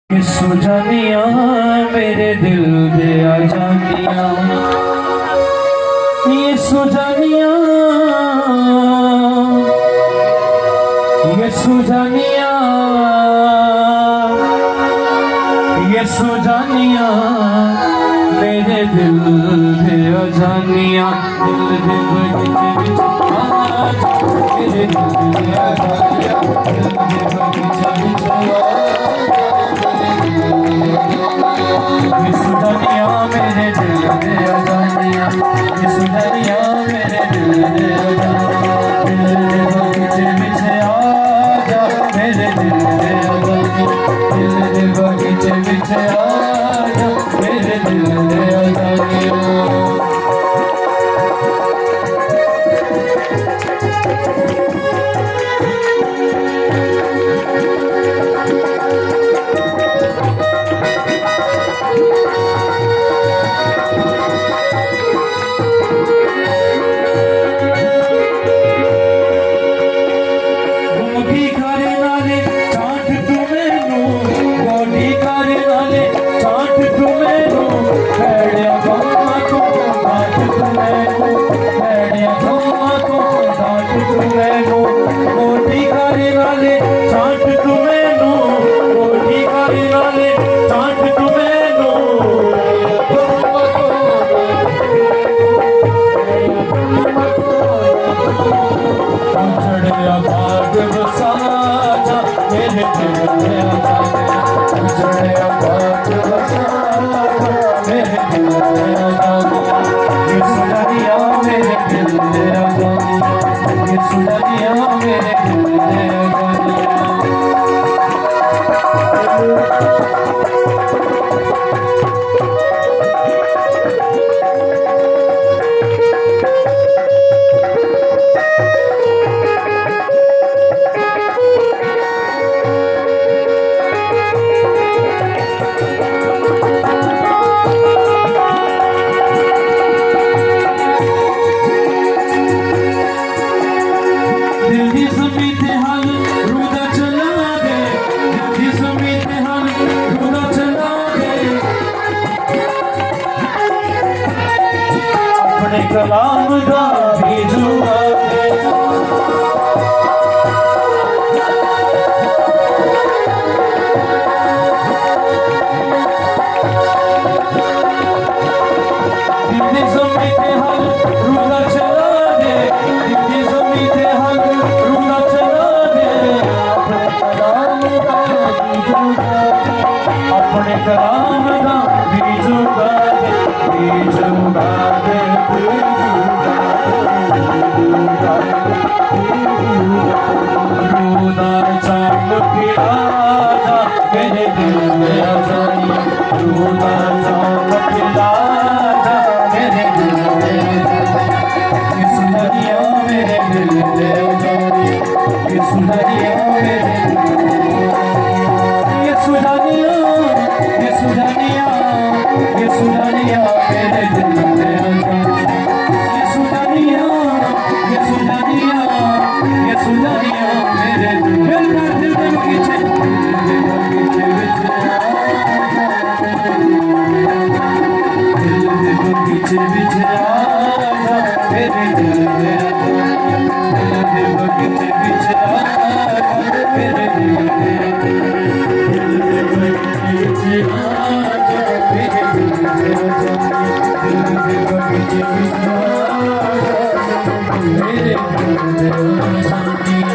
कि सुजानिया मेरे दिल दे आ जानिया, ये सुजानिया, ये सुजानिया, ये सुजानिया मेरे दिल दे आ जानिया, दिल दे बगीचे मेरे दिल दे आ जानिया, दिल दे बगीचे ये सुजानिया मेरे दिल दे आ जानिया, ये सुजानिया मेरे दिल दे आ जानिया, दिल दे बगीचे बिछे आ जा मेरे दिल दे आ जानिया, दिल दे बगीचे बिछे आ जा मेरे दिल दे आ जानिया। कलाम दा भेजुआ दिल्ली ज़मीं पे हल रूला चला दे, दिल्ली ज़मीं पे हल रूला चला दे, अपने कलाम दा भेजुआ, अपने कलाम दा भेजुआ दे, भेजुआ दे रूदा चांद खिला जा मेरे दिल में आ जानिया, रूदा चांद खिला जा मेरे दिल में आ जानिया, ये सुजानिया मेरे दिल में आ जानिया, ये सुजानिया मेरे दिल में आ जानिया, ये सुजानिया, ये सुजानिया, ये सुजानिया मेरे दिल में आ जानिया, ये सुजानिया, ये सुजानिया, ये सुजानिया मेरे दिल के बगीचे, दिल के बगीचे बिछे दिल के बगीचे बिछे आजा मेरे दिल में आ जानिया, दिल के बगीचे बिछे आजा मेरे दिल में आ जानिया, दिल के बगीचे बिछे आजा मेरे दिल में आ जानिया, दिल के बगीचे बिछे आजा मेरे दिल में आ जानिया।